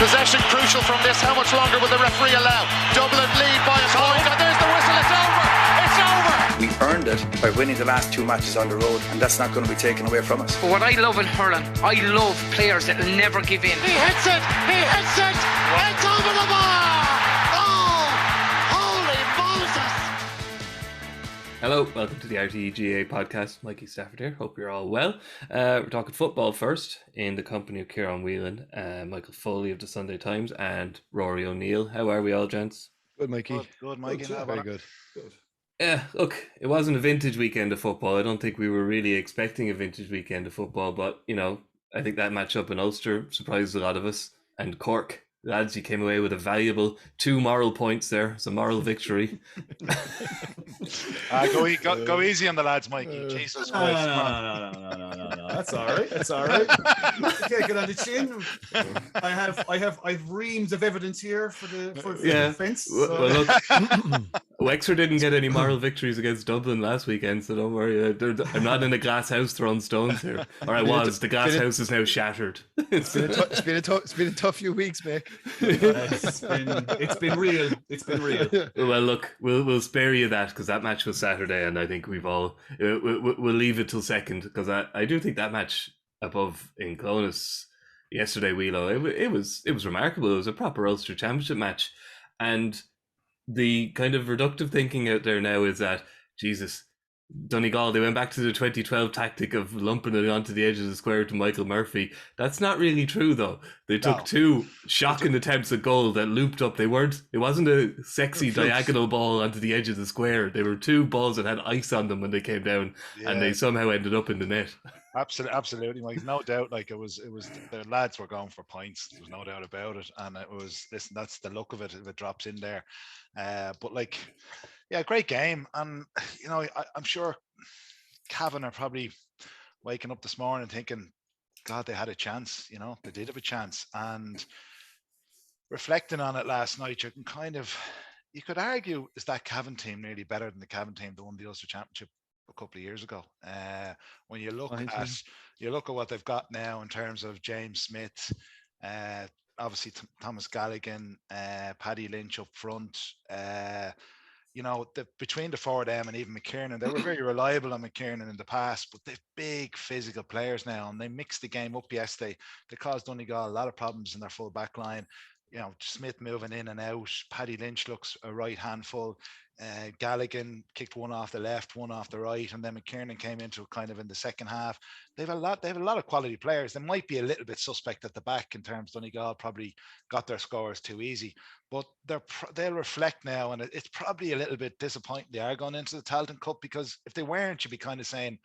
Possession crucial from this. How much longer will the referee allow? Dublin lead by a point, and there's the whistle. It's over. It's over. We earned it by winning the last 2 matches on the road, and that's not going to be taken away from us. But what I love in hurling, I love players that will never give in. He hits it. It's over the bar. Oh, holy Moses. Hello, welcome to the RTÉ GAA Podcast. Mikey, Stafford here. Hope you're all well. We're talking football first in the company of Ciaran Whelan, Michael Foley of the Sunday Times, and Rory O'Neill. How are we all, gents? Good, Mikey. Good Mikey. Very good. Yeah, look, it wasn't a vintage weekend of football. I don't think we were really expecting a vintage weekend of football, but, you know, I think that match up in Ulster surprised a lot of us. And Cork, lads, you came away with a valuable 2 moral points there. It's a moral victory. Go easy on the lads, Mikey. Jesus Christ. No. That's all right. Take it on the chin. I have reams of evidence here for the defence. Well, look, Wexford didn't get any moral victories against Dublin last weekend, so don't worry. I'm not in a glass house throwing stones here. Or I was. The glass house is now shattered. It's been a tough few weeks, Mick. It's been real. Well, look, we'll spare you that because that match was Saturday, and I think we'll leave it till second because I do think that match above in Clonus yesterday, Whelo, it was remarkable. It was a proper Ulster Championship match, and the kind of reductive thinking out there now is that Jesus. Donegal, they went back to the 2012 tactic of lumping it onto the edge of the square to Michael Murphy. That's not really true, though. They took 2 shocking attempts at goal that looped up. It wasn't a sexy diagonal ball onto the edge of the square. They were 2 balls that had ice on them when they came down, and they somehow ended up in the net. Absolutely, Mike. No doubt. Like it was the lads were going for points. There's no doubt about it. And it was, listen, that's the look of it if it drops in there. But like, yeah, great game. And you know, I'm sure Cavan are probably waking up this morning thinking, God, they had a chance. You know, they did have a chance. And reflecting on it last night, you could argue, is that Cavan team really better than the Cavan team that won the Ulster Championship a couple of years ago? When you look at what they've got now in terms of James Smith, obviously Thomas Galligan, Paddy Lynch up front, you know, between the 4 of them and even McKiernan, they were very reliable on McKiernan in the past, but they're big physical players now, and they mixed the game up yesterday. They caused Donegal a lot of problems in their full back line. You know, Smith moving in and out. Paddy Lynch looks a right handful. Galligan kicked one off the left, one off the right, and then McKiernan came into kind of in the second half. They have a lot of quality players. They might be a little bit suspect at the back in terms Donegal probably got their scores too easy, but they'll reflect now, and it's probably a little bit disappointing they are going into the Tailteann Cup, because if they weren't, you'd be kind of saying,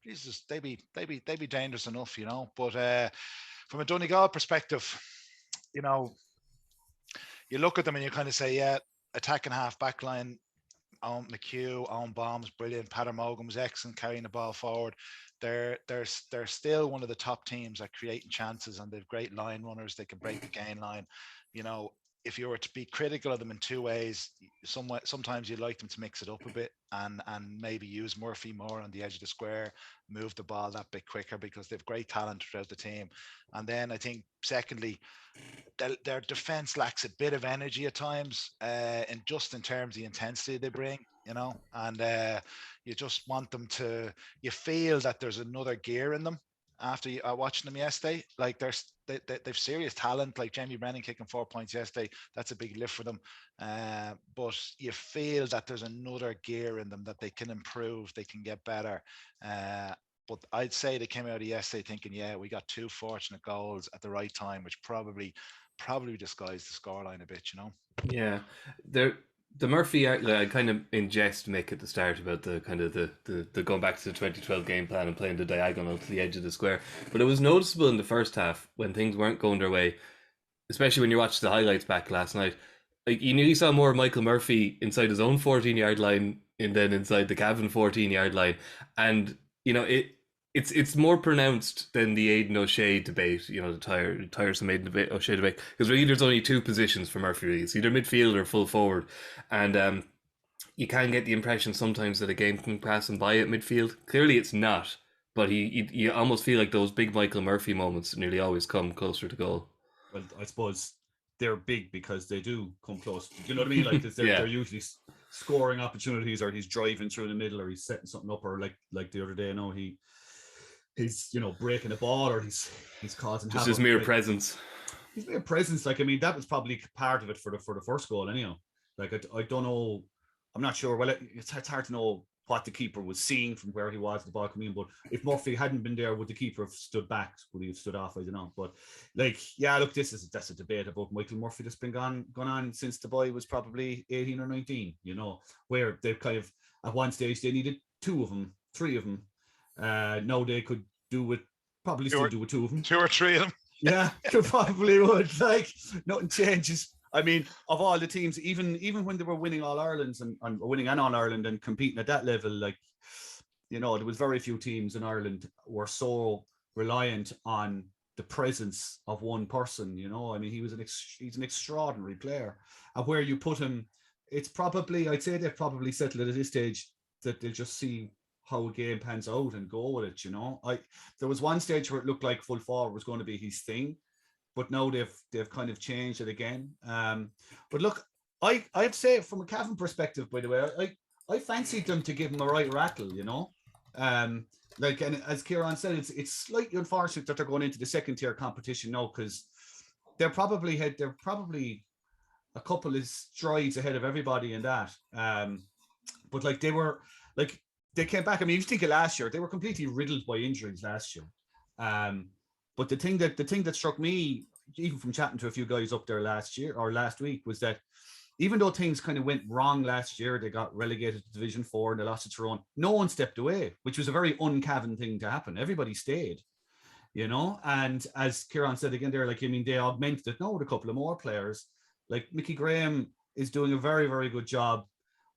Jesus, they be dangerous enough, you know. But from a Donegal perspective, you know, you look at them and you kind of say, yeah, attacking half back line, McHugh, Owen Baum's brilliant. Pater Morgan was excellent carrying the ball forward. They're still one of the top teams at creating chances, and they've great line runners. They can break the gain line. You know, if you were to be critical of them in 2 ways, sometimes you'd like them to mix it up a bit and maybe use Murphy more on the edge of the square, move the ball that bit quicker, because they've great talent throughout the team. And then I think secondly, their defense lacks a bit of energy at times, and just in terms of the intensity they bring, you know, and you just want them to, you feel that there's another gear in them after watching them yesterday. Like they've serious talent, like Jamie Brennan kicking 4 points yesterday. That's a big lift for them. But you feel that there's another gear in them that they can improve, they can get better. But I'd say they came out of yesterday thinking, yeah, we got 2 fortunate goals at the right time, which probably disguised the scoreline a bit, you know. Yeah, the Murphy, I kind of in jest, Mick, at the start about the kind of the going back to the 2012 game plan and playing the diagonal to the edge of the square. But it was noticeable in the first half when things weren't going their way, especially when you watched the highlights back last night. Like, you nearly saw more Michael Murphy inside his own 14-yard line and then inside the Cavan 14-yard line. And, you know, it's more pronounced than the Aidan O'Shea debate, you know, the tiresome Aidan O'Shea debate, because really there's only 2 positions for Murphy. It's either midfield or full forward, and you can get the impression sometimes that a game can pass him by at midfield. Clearly it's not, but you almost feel like those big Michael Murphy moments nearly always come closer to goal. Well, I suppose they're big because they do come close. Do you know what I mean? Like they're usually scoring opportunities, or he's driving through the middle, or he's setting something up, or like the other day, he's breaking a ball, or he's causing just his mere presence. His mere presence, like, I mean, that was probably part of it for the first goal, anyhow. Like, I don't know, I'm not sure. Well, it's hard to know what the keeper was seeing from where he was, the ball coming in. But if Murphy hadn't been there, would the keeper have stood back? Would he have stood off? I don't know. But like, yeah, look, that's a debate about Michael Murphy that's been gone on since the boy was probably 18 or 19. Where they've kind of at one stage they needed 2 of them, 3 of them. Now they could do with still do with 2 of them, 2 or 3 of them. Yeah, they probably would. Like, nothing changes. I mean, of all the teams, even when they were winning All Irelands and winning an All Ireland and competing at that level, like, there was very few teams in Ireland were so reliant on the presence of one person. I mean, he's an extraordinary player, and where you put him, it's probably, I'd say they've probably settled at this stage that they'll just see how a game pans out and go with it. There was one stage where it looked like full forward was going to be his thing, but now they've kind of changed it again. But look, I have to say, from a Cavan perspective, by the way, I fancied them to give him a right rattle, and as Ciaran said, it's slightly unfortunate that they're going into the second tier competition now, because they're probably a couple of strides ahead of everybody in that. But like, they came back. I mean, you think of last year, they were completely riddled by injuries last year. But the thing that struck me, even from chatting to a few guys up there last week, was that even though things kind of went wrong last year, they got relegated to Division 4 and they lost to Tyrone, no one stepped away, which was a very un-Cavan thing to happen. Everybody stayed, and as Ciaran said again there, like, I mean, they augmented it now with a couple of more players. Like, Mickey Graham is doing a very, very good job.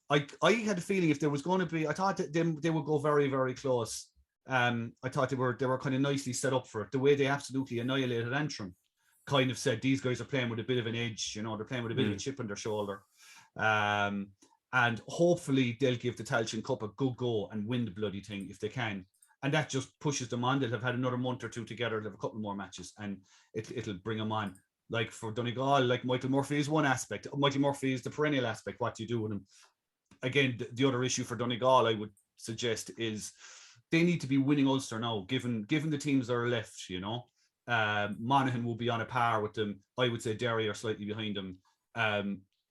I had a feeling if there was going to be, I thought that they would go very, very close. I thought they were kind of nicely set up for it. The way they absolutely annihilated Antrim kind of said these guys are playing with a bit of an edge, they're playing with a bit of a chip on their shoulder. And hopefully they'll give the Tailteann Cup a good go and win the bloody thing if they can. And that just pushes them on. They'll have had another month or 2 together. They'll have a couple more matches and it'll bring them on. Like, for Donegal, like, Michael Murphy is one aspect. Michael Murphy is the perennial aspect. What do you do with him? Again, the other issue for Donegal, I would suggest, is they need to be winning Ulster now, given the teams that are left. Monaghan will be on a par with them. I would say Derry are slightly behind them.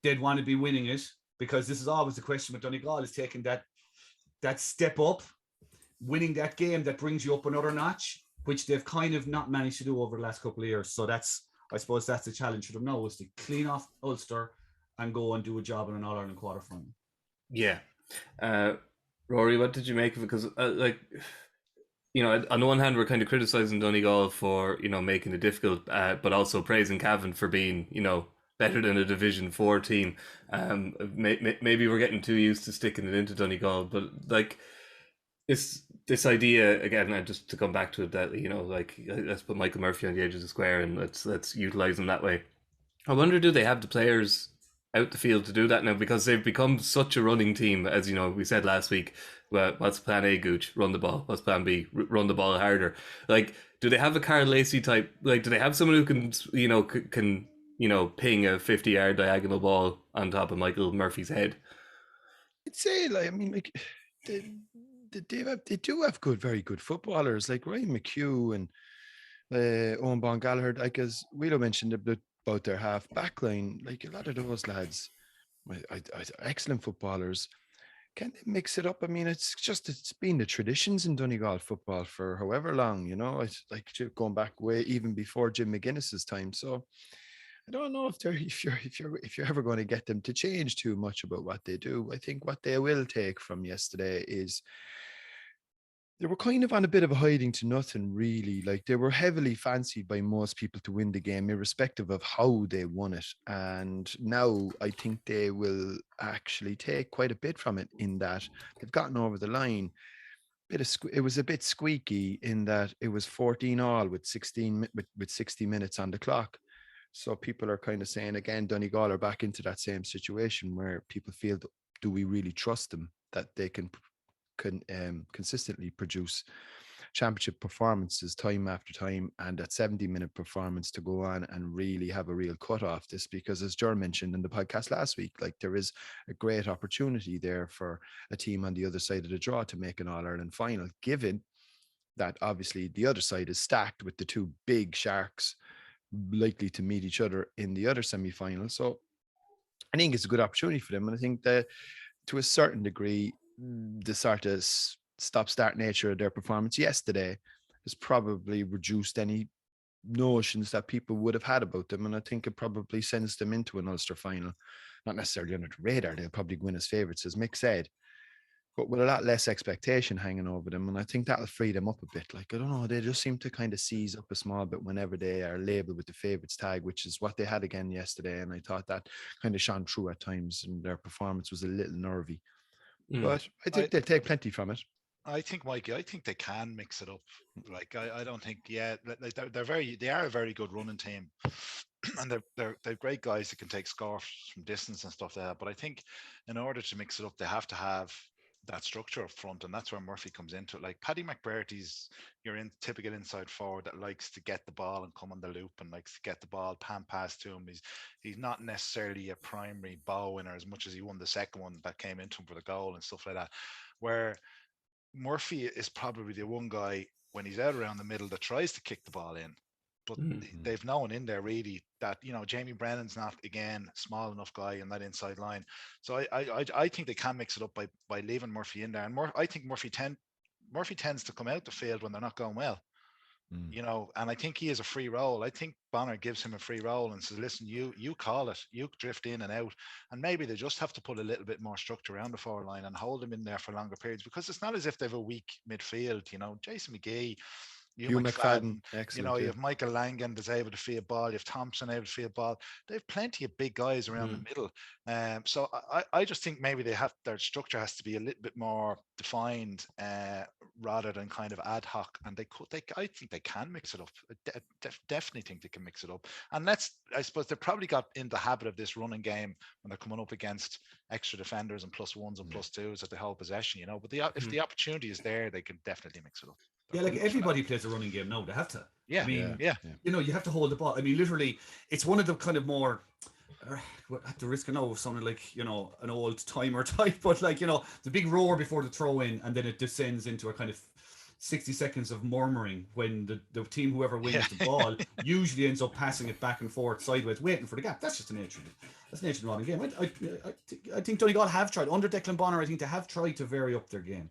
They'd want to be winning it, because this is always the question with Donegal, is taking that step up, winning that game that brings you up another notch, which they've kind of not managed to do over the last couple of years. So I suppose that's the challenge for them now, is to clean off Ulster and go and do a job in an All-Ireland quarter-final. Yeah. Rory, what did you make of it? Because, on the one hand, we're kind of criticising Donegal for, making it difficult, but also praising Cavan for being, better than a Division 4 team. Maybe we're getting too used to sticking it into Donegal, but, like, this idea, again, and just to come back to it, that, let's put Michael Murphy on the edge of the square and let's utilise him that way. I wonder, do they have the players out the field to do that now, because they've become such a running team? As we said last week, well, what's plan A, Gooch? Run the ball. What's plan B? Run the ball harder. Like, do they have a Carl Lacey type? Like, do they have someone who can ping a 50-yard diagonal ball on top of Michael Murphy's head? I'd say, they do have very good footballers, like Ryan McHugh and Owen Bon Gallagher. Like, as Whelo mentioned about their half back line, like, a lot of those lads are excellent footballers. Can they mix it up? I mean, it's been the traditions in Donegal football for however long, it's like going back way even before Jim McGuinness's time. So I don't know if you're ever going to get them to change too much about what they do. I think what they will take from yesterday is they were kind of on a bit of a hiding to nothing, really. Like, they were heavily fancied by most people to win the game, irrespective of how they won it. And now I think they will actually take quite a bit from it, in that they've gotten over the line. It was a bit squeaky in that it was 14-all with 60 minutes on the clock. So people are kind of saying, again, Donegal are back into that same situation where people feel, do we really trust them that they can consistently produce? championship performances time after time, and that 70-minute performance to go on and really have a real cut off this, because as Ger mentioned in the podcast last week, like there is a great opportunity there for a team on the other side of the draw to make an All-Ireland final, given that obviously the other side is stacked with the two big sharks likely to meet each other in the other semi-final. So I think it's a good opportunity for them. And I think that to a certain degree, the sort of stop-start nature of their performance yesterday has probably reduced any notions that people would have had about them. And I think it probably sends them into an Ulster final, not necessarily under the radar. They'll probably win as favourites, as Mick said, but with a lot less expectation hanging over them. And I think that'll free them up a bit. Like, I don't know, they just seem to kind of seize up a small bit whenever they are labelled with the favourites tag, which is what they had again yesterday. And I thought that kind of shone through at times, and their performance was a little nervy. But I think they'll take plenty from it. I think, Mikey, I think they can mix it up. Like, I don't think, like they are a very good running team, and they're great guys that can take scores from distance and stuff like that. But I think in order to mix it up, they have to have that structure up front, and that's where Murphy comes into it. Like Paddy McBurty's your typical inside forward that likes to get the ball and come on the loop and likes to get the ball, pan pass to him. He's not necessarily a primary ball winner as much as he won the second one that came into him for the goal and stuff like that. Where Murphy is probably the one guy when he's out around the middle that tries to kick the ball in. But they've known in there really that, Jamie Brennan's not, again, small enough guy in that inside line. So I think they can mix it up by leaving Murphy in there. And I think Murphy tends to come out the field when they're not going well. And I think he has a free role. I think Bonner gives him a free role and says, listen, you call it, you drift in and out. And maybe they just have to put a little bit more structure around the forward line and hold him in there for longer periods, because it's not as if they have a weak midfield. Jason McGee, Hugh McFadden, excellent, you have Michael Langan that's able to field ball, you have Thompson able to field ball. They have plenty of big guys around the middle. So I just think maybe their structure has to be a little bit more defined rather than kind of ad hoc. And I think they can mix it up. I definitely think they can mix it up. And I suppose they probably got in the habit of this running game when they're coming up against extra defenders and plus ones and plus twos at the whole possession, But if the opportunity is there, they can definitely mix it up. Yeah, like everybody plays a running game now. They have to. Yeah. I mean, you have to hold the ball. I mean, literally, it's one of the kind of more, at the risk of sounding like, an old timer type, but like, the big roar before the throw in, and then it descends into a kind of 60 seconds of murmuring when the team, whoever wins the ball, usually ends up passing it back and forth sideways, waiting for the gap. That's just the nature of the running game. I think Donegal have tried. Under Declan Bonner, I think they have tried to vary up their game.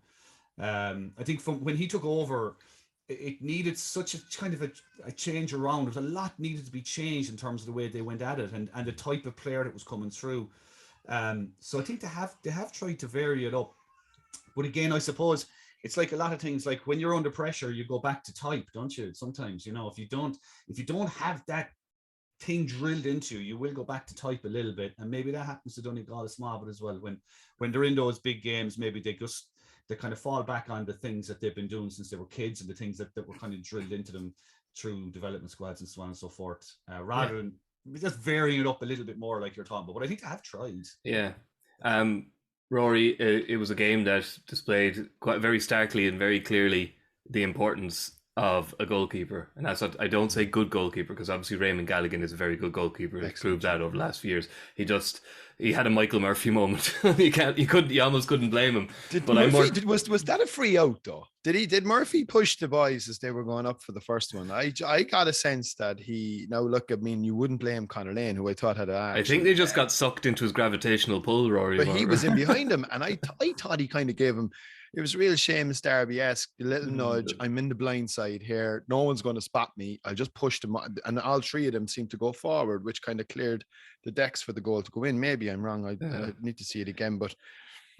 I think from when he took over, it needed such a kind of a change around. There was a lot needed to be changed in terms of the way they went at it and the type of player that was coming through. So I think they have tried to vary it up. But again, I suppose it's like a lot of things. Like when you're under pressure, you go back to type, don't you? Sometimes, if you don't have that thing drilled into you, you will go back to type a little bit, and maybe that happens to Donegal a small bit as well. When they're in those big games, maybe they kind of fall back on the things that they've been doing since they were kids and the things that were kind of drilled into them through development squads and so on and so forth, rather than just varying it up a little bit more like you're talking about. But I think I have tried. Yeah. Rory, it was a game that displayed quite very starkly and very clearly the importance of a goalkeeper. And that's what I don't say good goalkeeper, because obviously Raymond Galligan is a very good goalkeeper. He's proved that over the last few years. He had a Michael Murphy moment. You almost couldn't blame him. Was that a free out though? Did Murphy push the boys as they were going up for the first one? I got a sense that you wouldn't blame Conor Lane, who I thought had I think they just got sucked into his gravitational pull, Rory. But he was in behind him, and I thought he kind of gave him. It was real Seamus Darby-esque, a little nudge. I'm in the blind side here. No one's going to spot me. I'll just push them. And all three of them seemed to go forward, which kind of cleared the decks for the goal to go in. Maybe I'm wrong. I need to see it again. But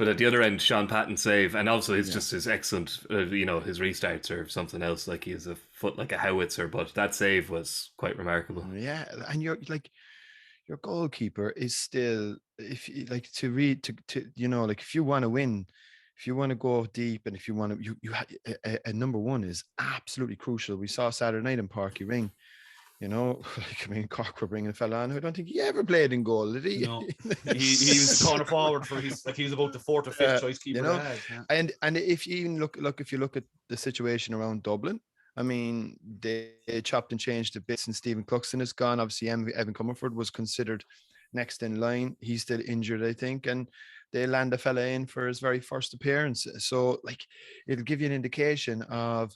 at the other end, Sean Patton's save, and also it's just his excellent, his restarts or something else. Like he has a foot like a howitzer, but that save was quite remarkable. Yeah, and your goalkeeper is still, if you if you want to win, if you want to go deep, and if you want to, a number one is absolutely crucial. We saw Saturday night in Parky Ring. You know, like, I mean, Cork were bringing a fella on who I don't think he ever played in goal, did he? No, he was corner forward for his, like he was about the fourth or fifth choice keeper. You know, they had, and if you even if you look at the situation around Dublin, I mean, they chopped and changed a bit since Stephen Cluxton is gone. Obviously, Evan Comerford was considered next in line. He's still injured, I think, and they land a fella in for his very first appearance. So, like, it'll give you an indication of,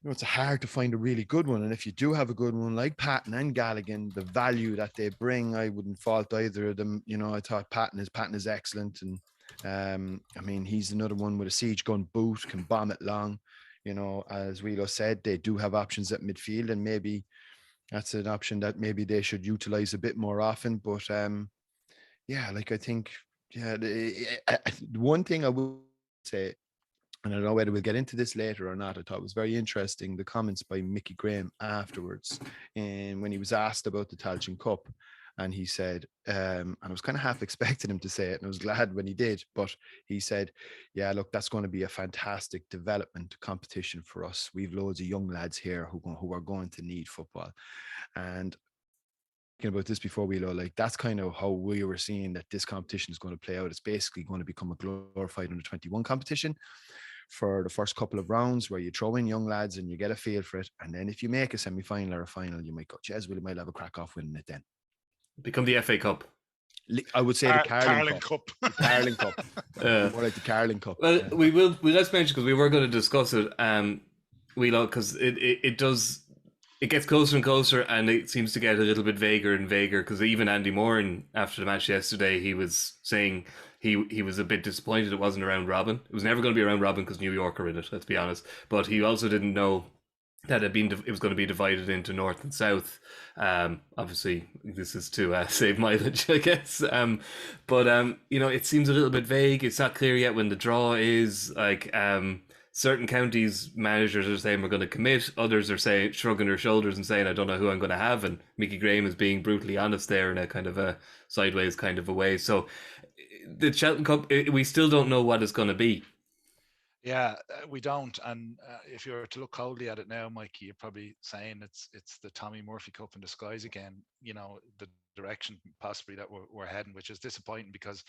you know, it's hard to find a really good one. And if you do have a good one like Patton and Galligan, the value that they bring, I wouldn't fault either of them. You know, I thought Patton is excellent. And I mean, he's another one with a siege gun boot, can bomb it long. You know, as Whelo said, they do have options at midfield, and maybe that's an option that maybe they should utilize a bit more often. But yeah, like, I think, yeah, the one thing I would say, and I don't know whether we'll get into this later or not, I thought it was very interesting, the comments by Mickey Graham afterwards, and when he was asked about the Tailteann Cup, and he said, and I was kind of half expecting him to say it, and I was glad when he did, but he said, yeah, look, that's going to be a fantastic development competition for us. We've loads of young lads here who are going to need football. And thinking about this before, we like, that's kind of how we were seeing that this competition is going to play out. It's basically going to become a glorified under 21 competition for the first couple of rounds, where you throw in young lads and you get a feel for it. And then if you make a semi-final or a final, you might go, Jez, we might have a crack off winning it then. Become the FA Cup. I would say the Carling Cup. The Carling Cup. More like the Carling Cup. Well, let's mention, because we were going to discuss it, because it gets closer and closer, and it seems to get a little bit vaguer and vaguer, because even Andy Moran, after the match yesterday, he was saying he was a bit disappointed it wasn't a round robin. It was never going to be a round robin because New York are in it, let's be honest. But he also didn't know that it was going to be divided into north and south. Obviously, this is to save mileage, I guess. But you know, it seems a little bit vague. It's not clear yet when the draw is. Like, certain counties' managers are saying we're going to commit. Others are saying, shrugging their shoulders and saying, I don't know who I'm going to have. And Mickey Graham is being brutally honest there in a kind of a sideways kind of a way. So the Tailteann Cup, we still don't know what it's going to be. Yeah, we don't. And if you were to look coldly at it now, Mikey, you're probably saying it's the Tommy Murphy Cup in disguise again. You know, the direction possibly that we're heading, which is disappointing, because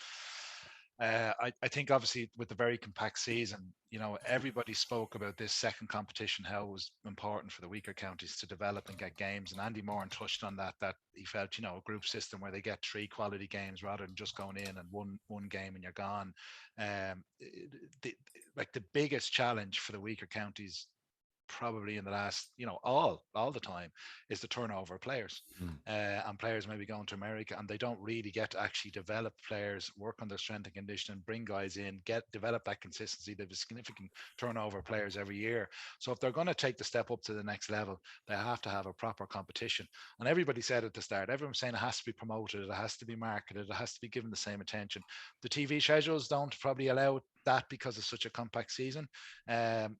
I think obviously with the very compact season, you know, everybody spoke about this second competition, how it was important for the weaker counties to develop and get games. And Andy Moran touched on that he felt, you know, a group system where they get 3 quality games rather than just going in and one game and you're gone. The biggest challenge for the weaker counties, probably in the last, you know, all the time, is the turnover of players. And players maybe going to America, and they don't really get to actually develop players, work on their strength and conditioning, bring guys in, develop that consistency. They have a significant turnover of players every year. So if they're going to take the step up to the next level, they have to have a proper competition. And everybody said at the start, everyone's saying it has to be promoted, it has to be marketed, it has to be given the same attention. The TV schedules don't probably allow that because it's such a compact season.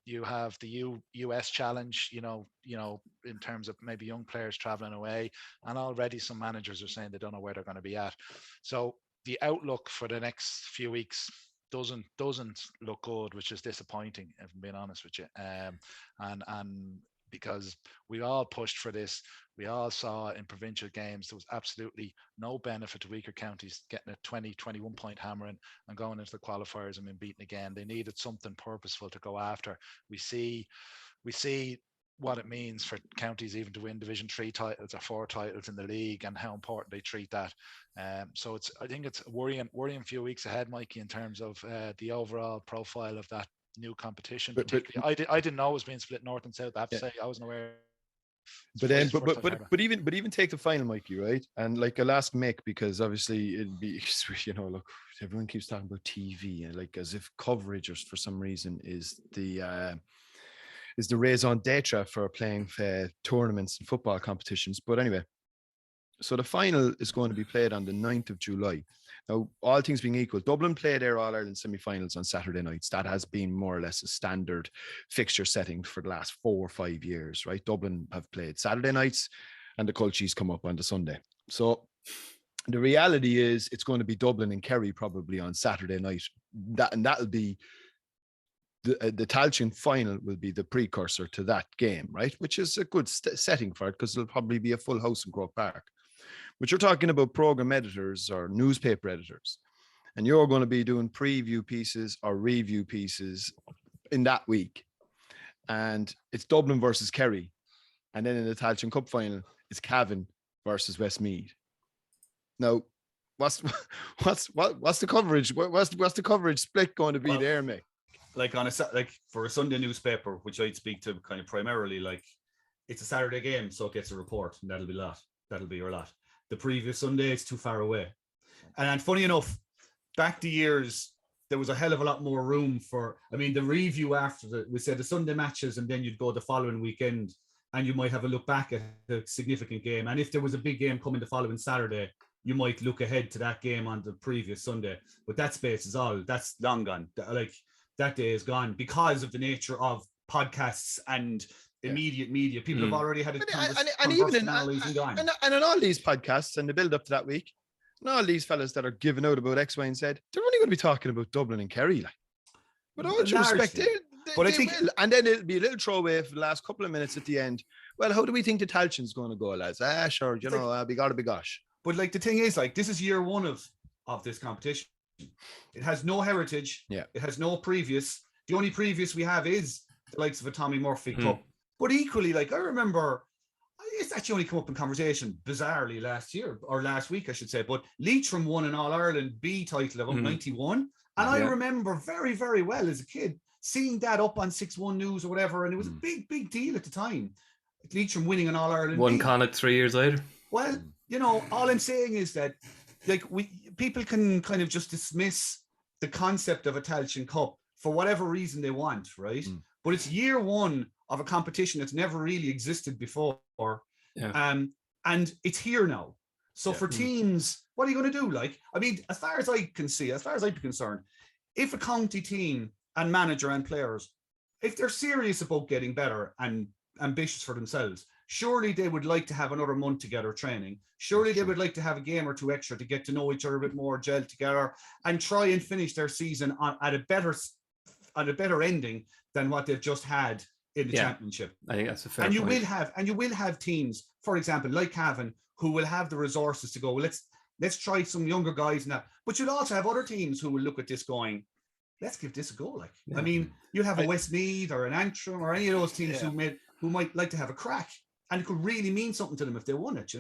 You have the US challenge, you know, in terms of maybe young players traveling away, and already some managers are saying they don't know where they're going to be at. So the outlook for the next few weeks doesn't look good, which is disappointing, if I'm being honest with you. And because we all pushed for this, we all saw in provincial games there was absolutely no benefit to weaker counties getting a 20-21 point hammering and going into the qualifiers and being beaten again. They needed something purposeful to go after. We see what it means for counties even to win Division 3 titles or 4 titles in the league, and how important they treat that. So I think it's a worrying few weeks ahead, Mikey, in terms of the overall profile of that new competition. But I didn't know it was being split north and south. I have to say, I wasn't aware. But even take the final, Mikey, right? And like, I'll ask Mick, because obviously it'd be, you know, look, everyone keeps talking about TV, and like, as if coverage, or for some reason, is the raison d'etre for playing tournaments and football competitions. But anyway, so the final is going to be played on the 9th of July. Now, all things being equal, Dublin play their All-Ireland semi-finals on Saturday nights. That has been more or less a standard fixture setting for the last 4 or 5 years, right? Dublin have played Saturday nights, and the Culchies come up on the Sunday. So the reality is it's going to be Dublin and Kerry probably on Saturday night. That'll be the Tailteann final will be the precursor to that game, right? Which is a good setting for it because it'll probably be a full house in Croke Park. But you're talking about program editors or newspaper editors, and you're going to be doing preview pieces or review pieces in that week. And it's Dublin versus Kerry. And then in the Tailteann Cup final, it's Cavan versus Westmeath. Now, what's the coverage? What's the coverage split going to be there, mate? Like for a Sunday newspaper, which I'd speak to kind of primarily, like it's a Saturday game, so it gets a report, and that'll be your lot. The previous Sunday, it's too far away. And funny enough, back to years, there was a hell of a lot more room for, the review after we said the Sunday matches, and then you'd go the following weekend and you might have a look back at the significant game. And if there was a big game coming the following Saturday, you might look ahead to that game on the previous Sunday. But that space that's long gone. Like that day is gone because of the nature of podcasts and immediate media. People have already had it. And even in all these podcasts and the build up to that week, and all these fellas that are giving out about X, Y, and Z, they're only going to be talking about Dublin and Kerry. Like, with all due respect, they I think will. And then it'll be a little throwaway for the last couple of minutes at the end. Well, how do we think the Tailteann's going to go, lads? Sure, we got to be gosh. But like the thing is, like this is year one of this competition. It has no heritage. Yeah. It has no previous. The only previous we have is the likes of a Tommy Murphy Cup. But equally, like I remember, it's actually only come up in conversation bizarrely last week, I should say. But Leitrim won an All-Ireland B title of 91. And I remember very, very well as a kid seeing that up on 6-1 News or whatever. And it was a big, big deal at the time. Leitrim winning an All-Ireland Won B. Connacht 3 years later. Well, all I'm saying is that like people can kind of just dismiss the concept of a Tailteann Cup for whatever reason they want, right? But it's year one of a competition that's never really existed before. And it's here now. So for teams, what are you going to do? Like, as far as I can see, as far as I'm concerned, if a county team and manager and players, if they're serious about getting better and ambitious for themselves, surely they would like to have another month together training. Surely they would like to have a game or two extra to get to know each other a bit more, gel together, and try and finish their season at a better ending than what they've just had in the championship. I think that's a fair point. You will have teams, for example, like Cavan, who will have the resources to go, well, let's try some younger guys now. But you'll also have other teams who will look at this going, let's give this a go. Like, you have a Westmeath or an Antrim or any of those teams who might like to have a crack, and it could really mean something to them if they won it,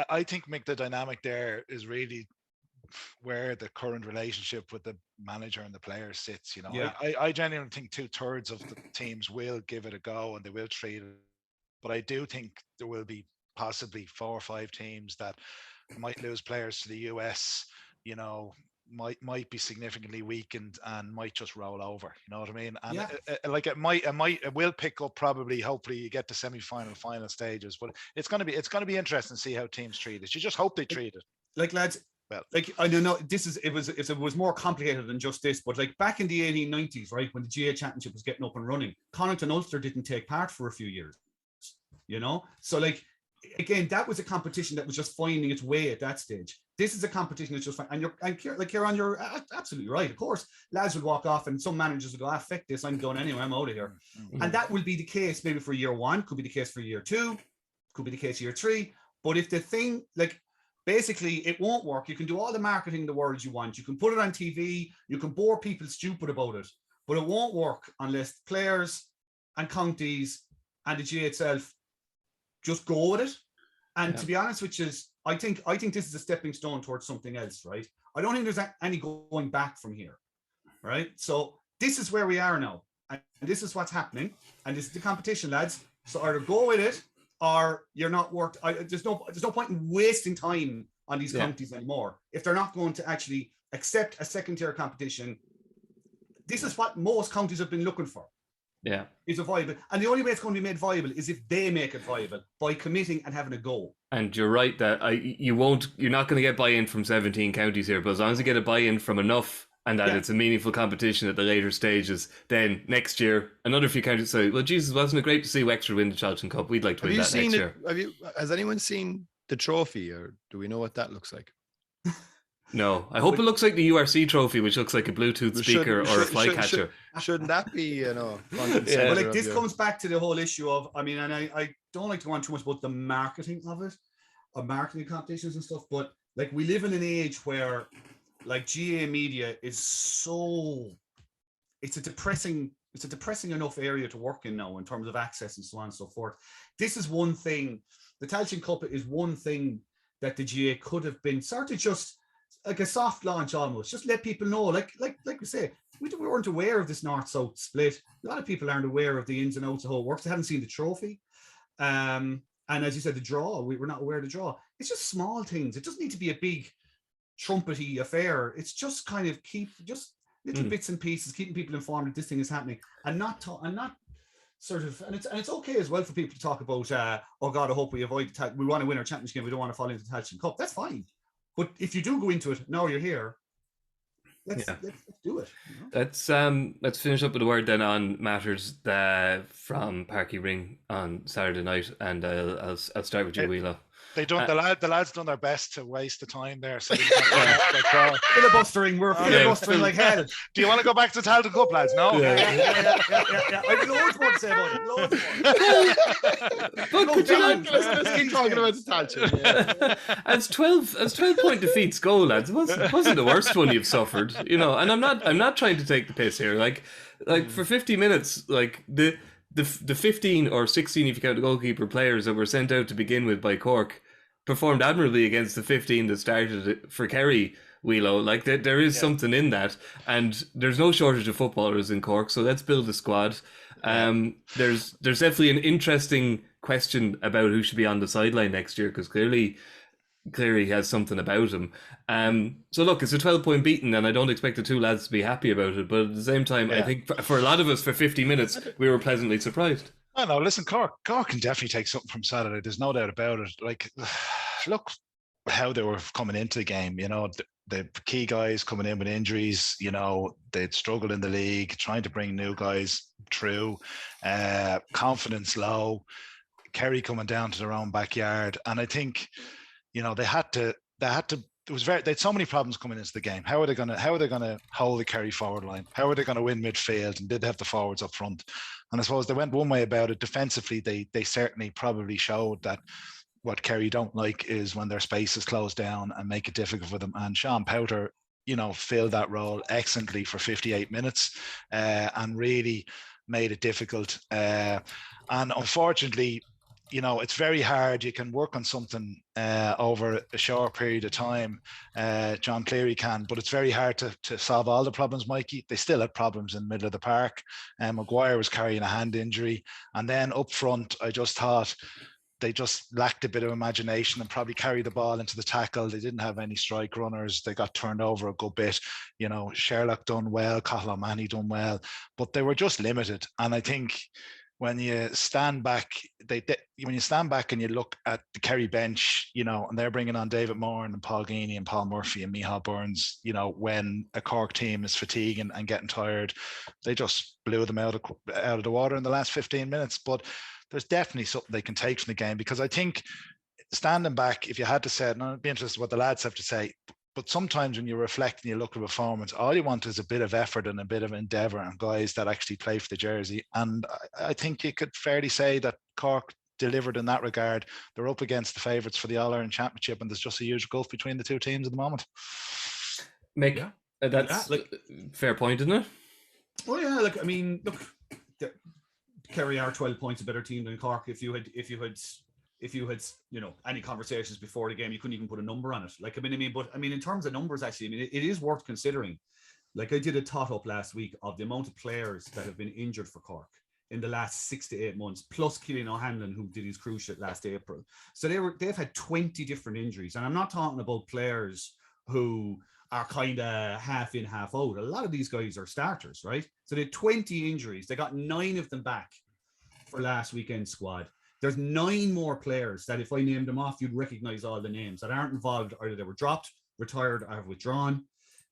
I think, Mick, the dynamic there is really where the current relationship with the manager and the players sits. I genuinely think 2/3 of the teams will give it a go and they will treat it, but I do think there will be possibly 4 or 5 teams that might lose players to the US, might be significantly weakened and might just roll over. You know what I mean? And it will pick up probably. Hopefully, you get to final stages. But it's going to be interesting to see how teams treat it. You just hope they treat it. Like, lads, like I don't know. It was more complicated than just this. But like back in the 1890s, right, when the GAA Championship was getting up and running, Connacht and Ulster didn't take part for a few years. So like. Again, that was a competition that was just finding its way at that stage. This is a competition that's just fine. And Ciaran, you're absolutely right. Of course, lads would walk off and some managers would go, fuck this, I'm done anyway, I'm out of here. And that will be the case maybe for year one, could be the case for year 2, could be the case year 3. But if the thing, like, basically it won't work, you can do all the marketing in the world you want. You can put it on TV, you can bore people stupid about it, but it won't work unless players and counties and the GAA itself just go with it. And to be honest, I think this is a stepping stone towards something else, right? I don't think there's any going back from here, right? So this is where we are now, and this is what's happening, and this is the competition, lads. So either go with it or you're not worked. There's no point in wasting time on these counties anymore if they're not going to actually accept a second-tier competition. This is what most counties have been looking for. Yeah, is a viable, and the only way it's going to be made viable is if they make it viable by committing and having a goal. And you're right that you're not going to get buy-in from 17 counties here, but as long as you get a buy-in from enough and that it's a meaningful competition at the later stages, then next year another few counties say, well, Jesus, wasn't it great to see Wexford win the Tailteann Cup? We'd like to win that next year. Has anyone seen the trophy, or do we know what that looks like? No, I hope it looks like the URC trophy, which looks like a Bluetooth speaker or a flycatcher. Shouldn't that be, But like this comes back to the whole issue of, I mean, and I don't like to go on too much about the marketing of it, of marketing competitions and stuff, but like we live in an age where like GA media is so, it's a depressing enough area to work in now in terms of access and so on and so forth. This is one thing, the Tailteann Cup is one thing that the GA could have been sort of just like a soft launch almost, just let people know, like we say, we weren't aware of this north-south split. A lot of people aren't aware of the ins and outs of how it works. They haven't seen the trophy. And as you said, the draw, we were not aware of the draw. It's just small things. It doesn't need to be a big trumpety affair. It's just kind of little bits and pieces, keeping people informed that this thing is happening, and not sort of, and it's okay as well for people to talk about, oh God, I hope we avoid we want to win our championship game, we don't want to fall into the Tailteann Cup. That's fine. But if you do go into it, now you're here, let's do it. Let's finish up with a word then on matters from Parky Ring on Saturday night, and I'll start with you, Whelo. They don't. The lads done their best to waste the time there. So filibustering. We're filibustering like hell. Do you want to go back to the Tailteann Cup, lads? No. Yeah. I've loads more to say about it. Loads more. Let's keep talking about the Tailteann. As 12 point defeats go, lads. It wasn't the worst one you've suffered, And I'm not trying to take the piss here. Like for 50 minutes, like the 15 or 16, if you count the goalkeeper, players that were sent out to begin with by Cork performed admirably against the 15 that started it for Kerry, Whelo. Like there is something in that, and there's no shortage of footballers in Cork, so let's build a squad. There's definitely an interesting question about who should be on the sideline next year, because clearly has something about him. So look, it's a 12-point beating, and I don't expect the two lads to be happy about it, but at the same time, I think for a lot of us, for 50 minutes, we were pleasantly surprised. I know, listen, Cork can definitely take something from Saturday. There's no doubt about it. Like, look how they were coming into the game, the key guys coming in with injuries, they'd struggled in the league, trying to bring new guys through, confidence low, Kerry coming down to their own backyard. And I think, they had to, they had so many problems coming into the game. How are they going to hold the Kerry forward line? How are they going to win midfield? And did they have the forwards up front? And I suppose they went one way about it. Defensively, they certainly probably showed that what Kerry don't like is when their space is closed down and make it difficult for them. And Sean Powter, filled that role excellently for 58 minutes and really made it difficult. And unfortunately, it's very hard. You can work on something over a short period of time. John Cleary can, but it's very hard to solve all the problems, Mikey. They still had problems in the middle of the park. Maguire was carrying a hand injury. And then up front, I just thought they just lacked a bit of imagination and probably carried the ball into the tackle. They didn't have any strike runners. They got turned over a good bit. Sherlock done well, Cathal O'Mahony done well, but they were just limited. And I think when you stand back, and you look at the Kerry bench, and they're bringing on David Moore and Paul Geaney and Paul Murphy and Micheál Burns, when a Cork team is fatiguing and getting tired, they just blew them out of the water in the last 15 minutes. But there's definitely something they can take from the game, because I think standing back, if you had to say it, and I'd be interested in what the lads have to say, but sometimes when you reflect and you look at performance, all you want is a bit of effort and a bit of endeavour and guys that actually play for the jersey. And I think you could fairly say that Cork delivered in that regard. They're up against the favourites for the All-Ireland Championship, and there's just a huge gulf between the two teams at the moment. Mick, that's a fair point, isn't it? Oh yeah, look, Kerry are 12 points a better team than Cork. If you had any conversations before the game, you couldn't even put a number on it. In terms of numbers, actually, it is worth considering. Like, I did a tot up last week of the amount of players that have been injured for Cork in the last 6 to 8 months, plus Ciaran Whelan, who did his cruise ship last April. So they've had 20 different injuries, and I'm not talking about players who are kind of half in, half out. A lot of these guys are starters, right? So they had 20 injuries. They got 9 of them back for last weekend's squad. There's 9 more players that, if I named them off, you'd recognize all the names that aren't involved. Either they were dropped, retired, or have withdrawn.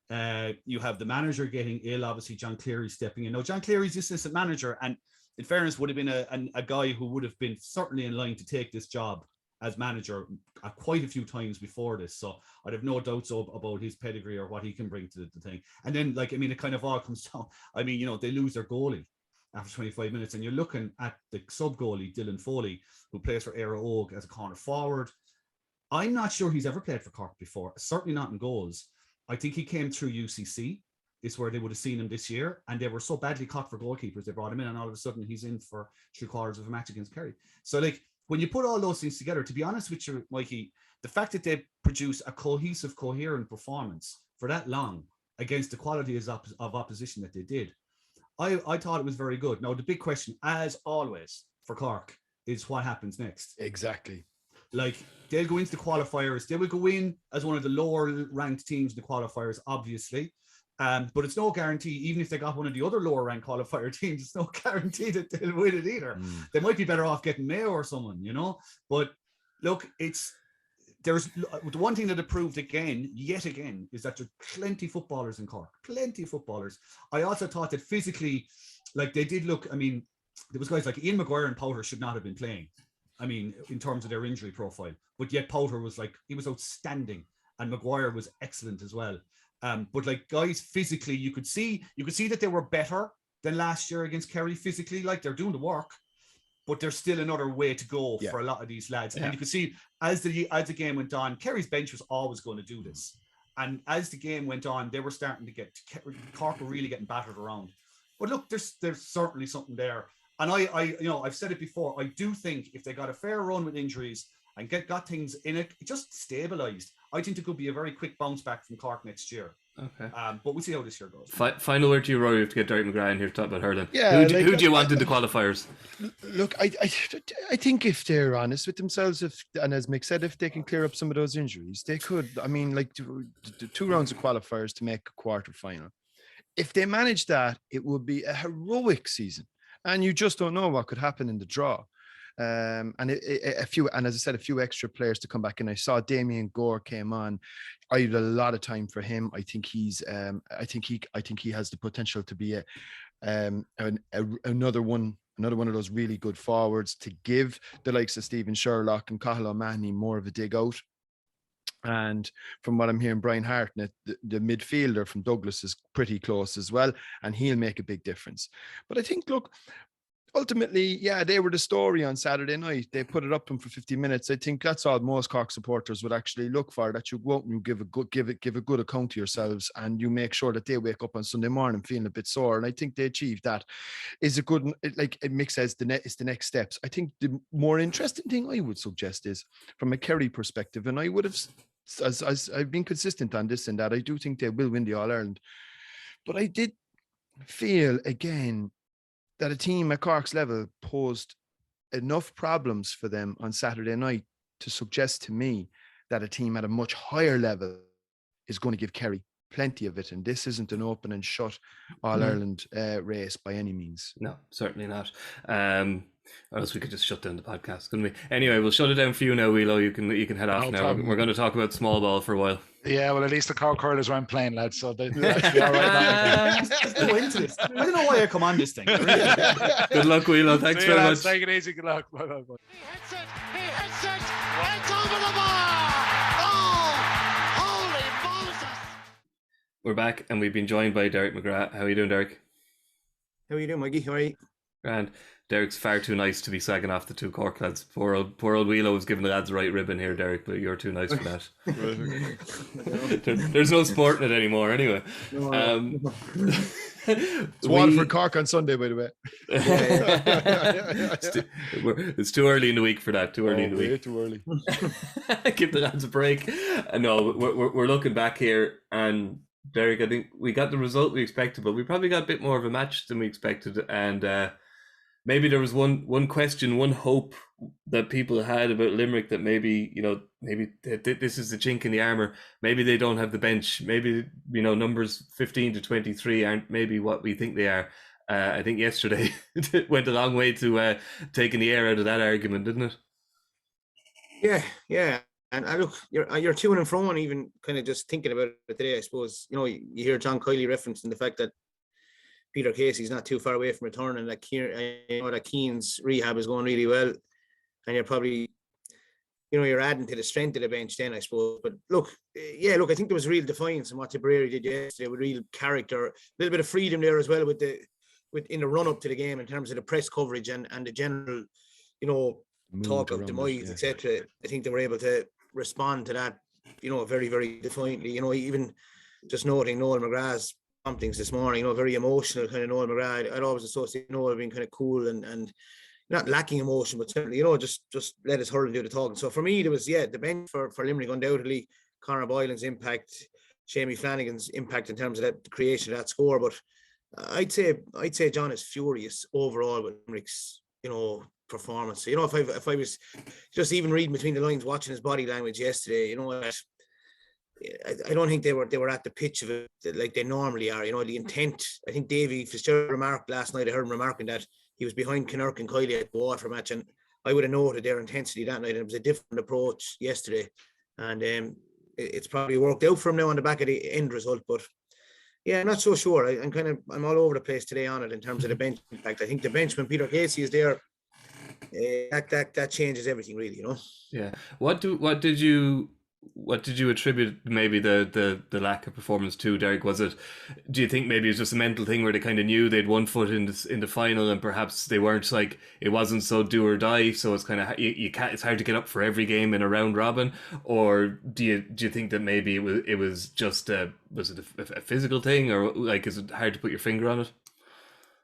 You have the manager getting ill, obviously John Cleary stepping in. Now, John Cleary's assistant manager, and in fairness, would have been a guy who would have been certainly in line to take this job as manager quite a few times before this. So I'd have no doubts about his pedigree or what he can bring to the thing. And then, like, I mean, it kind of all comes down. I mean, you know, they lose their goalie after 25 minutes, and you're looking at the sub goalie, Dylan Foley, who plays for Éire Óg as a corner forward. I'm not sure he's ever played for Cork before, certainly not in goals. I think he came through UCC, is where they would have seen him this year, and they were so badly caught for goalkeepers, they brought him in, and all of a sudden he's in for 3/4 of a match against Kerry. So, like, when you put all those things together, to be honest with you, Mikey, the fact that they produce a cohesive, coherent performance for that long against the quality of opposition that they did, I thought it was very good. Now, the big question, as always, for Cork is what happens next. Exactly. Like, they'll go into the qualifiers. They will go in as one of the lower ranked teams in the qualifiers, obviously. But it's no guarantee, even if they got one of the other lower ranked qualifier teams, it's no guarantee that they'll win it either. They might be better off getting Mayo or someone, you know. But look, there's the one thing that it proved yet again, is that there's plenty of footballers in Cork, plenty of footballers. I also thought that physically, like, they did look, I mean, there was guys like Ian Maguire and Powter should not have been playing. I mean, in terms of their injury profile, but yet Powter was he was outstanding, and Maguire was excellent as well. But like, guys, physically, you could see that they were better than last year against Kerry physically. Like, they're doing the work, but there's still another way to go for a lot of these lads. Yeah. And you could see as the game went on, Kerry's bench was always going to do this. And as the game went on, they were starting to Cork were really getting battered around. But look, there's certainly something there. And I I've said it before, I do think if they got a fair run with injuries and got things in it just stabilised, I think there could be a very quick bounce back from Cork next year. Okay. But we'll see how this year goes. Final word to you, Rory. We have to get Derek McGrath in here to talk about hurling. Yeah, who do you want in the qualifiers? Look, I think if they're honest with themselves, and as Mick said, if they can clear up some of those injuries, they could. I mean, like, the 2 rounds of qualifiers to make a quarter final. If they manage that, it would be a heroic season. And you just don't know what could happen in the draw. And as I said, a few extra players to come back. And I saw Damien Gore came on. I had a lot of time for him. I think he has the potential to be another one of those really good forwards to give the likes of Stephen Sherlock and Cathal O'Mahony more of a dig out. And from what I'm hearing, Brian Hartnett, the midfielder from Douglas, is pretty close as well, and he'll make a big difference. But I think, look, ultimately, yeah, they were the story on Saturday night. They put it up to them for 50 minutes. I think that's all most Cork supporters would actually look for, that you go out and you give a good account to yourselves, and you make sure that they wake up on Sunday morning feeling a bit sore. And I think they achieved that. Is a good, like Mick says, it's the next steps. I think the more interesting thing I would suggest is from a Kerry perspective, and I would have, as I've been consistent on this and that, I do think they will win the All-Ireland. But I did feel again that a team at Cork's level posed enough problems for them on Saturday night to suggest to me that a team at a much higher level is going to give Kerry plenty of it. And this isn't an open and shut All-Ireland race by any means. No, certainly not. Or else we could just shut down the podcast, couldn't we? Anyway, we'll shut it down for you now, Whelo. You can head off now. We're going to talk about small ball for a while. Yeah, well, at least the Cork hurlers weren't playing, lads, so they'll be all right. Let's go into this. I don't know why I come on this thing. Really. Good luck, Whelo. Thanks very much. Take it easy. Good luck. Bye. He hits it, it's over the bar! Oh, holy Moses! We're back, and we've been joined by Derek McGrath. How are you doing, Derek? How are you doing, Mikey? How are you? Grand. Derek's far too nice to be sagging off the 2 Cork lads. Poor old Whelo was giving the lads the right ribbon here, Derek, but you're too nice for that. There's no sport in it anymore, anyway. It's one for Cork on Sunday, by the way. It's too early in the week for that. Too early. Too early. Give the lads a break. No, we're looking back here, and Derek, I think we got the result we expected, but we probably got a bit more of a match than we expected, and maybe there was one question, one hope that people had about Limerick, that maybe this is the chink in the armour. Maybe they don't have the bench. Maybe, numbers 15 to 23 aren't maybe what we think they are. I think yesterday it went a long way to taking the air out of that argument, didn't it? Yeah. And look, you're to and fro, and even kind of just thinking about it today, I suppose, you hear John Kiley referencing the fact that Peter Casey's not too far away from returning, that Keane's rehab is going really well, and you're probably you're adding to the strength of the bench then, I suppose. But look, I think there was real defiance in what Tipperary did yesterday, with real character, a little bit of freedom there as well with in the run up to the game in terms of the press coverage and the general, talk of demise, etc. I think they were able to respond to that, very, very defiantly. Even just noting Noel McGrath's promptings this morning, very emotional kind of Noel McGrath. I'd always associate Noel being kind of cool and not lacking emotion, but certainly, just let us hurl do the talking. So for me, there was, the bench for Limerick, undoubtedly, Conor Boylan's impact, Shamie Flanagan's impact in terms of the creation of that score. But I'd say John is furious overall with Limerick's, performance. If I was just even reading between the lines, watching his body language yesterday, I don't think they were at the pitch of it like they normally are. The intent. I think Davy Fitzgerald remarked last night. I heard him remarking that he was behind Kinnerk and Kiley at the Waterford match, and I would have noted their intensity that night. And it was a different approach yesterday, and it's probably worked out for him now on the back of the end result. But I'm not so sure. I'm all over the place today on it in terms of the bench impact. I think the bench when Peter Casey is there, that changes everything, really. Yeah. What did you attribute maybe the lack of performance to, Derek? Do you think maybe it's just a mental thing where they kind of knew they'd one foot in the final, and perhaps they weren't, like, it wasn't so do or die, so it's kind of you can't, it's hard to get up for every game in a round robin? Or do you think that maybe it was just a physical thing, or like is it hard to put your finger on it?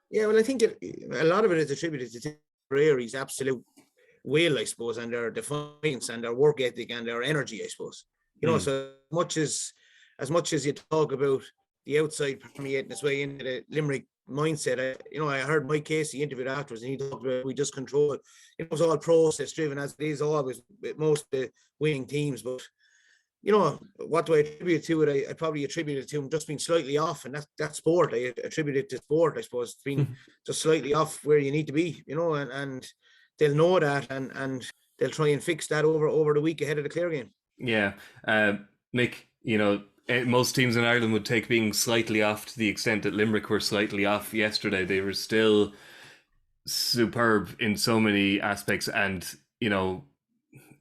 Yeah, well, I think a lot of it is attributed to Tipperary's absolute will, I suppose, and their defiance and their work ethic and their energy, I suppose. So as much as you talk about the outside permeating its way into the Limerick mindset, I heard Mike Casey interviewed afterwards, and he talked about we just control. It was all process driven, as it is always with most of the winning teams. But what do I attribute to it? I probably attribute it to him just being slightly off, and that's sport. I attribute it to sport, I suppose. It's being just slightly off where you need to be, and they'll know that, and they'll try and fix that over the week ahead of the Clare game. Yeah. Mick, most teams in Ireland would take being slightly off to the extent that Limerick were slightly off yesterday. They were still superb in so many aspects, and,